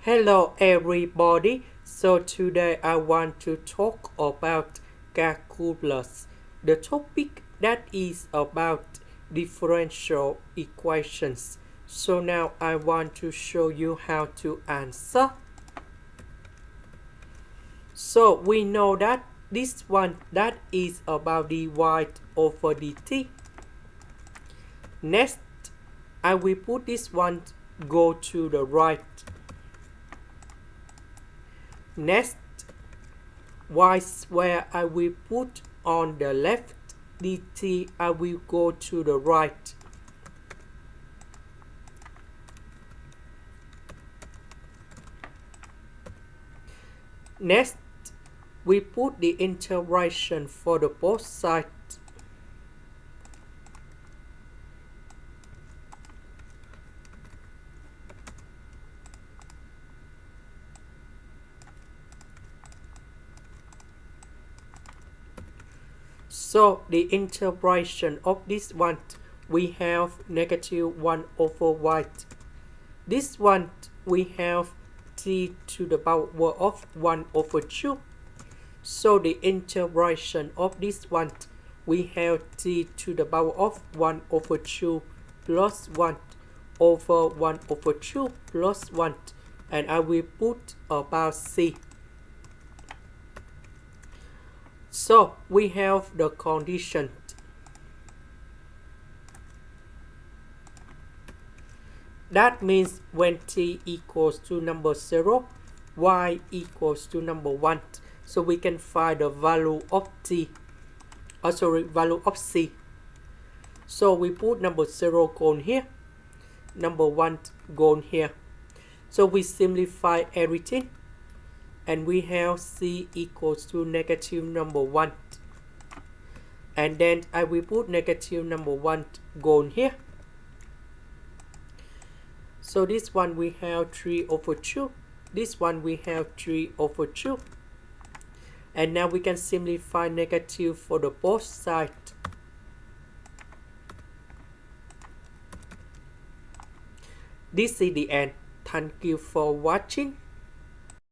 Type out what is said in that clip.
Hello everybody. So today I want to talk about calculus. The topic that is about differential equations. So now I want to show you how to answer. So we know that this one that is about dy over dt. Next, I will put this one go to the right. Next, y square I will put on the left, dt I will go to the right. Next, we put the integration for the both sides. So the integration of this one, we have negative 1 over y. This one, we have t to the power of 1 over 2. So the integration of this one, we have t to the power of 1 over 2 plus 1 over 1 over 2 plus 1. And I will put about c. So we have the condition. That means when t equals to number 0, y equals to number 1. So we can find the value of t. Value of c. So we put number 0 gone here. Number 1 gone here. So we simplify everything. And we have c equals to negative number 1. And then I will put negative number 1 gone here. So this one we have 3 over 2. This one we have 3 over 2. And now we can simplify negative for the both sides. This is the end. Thank you for watching.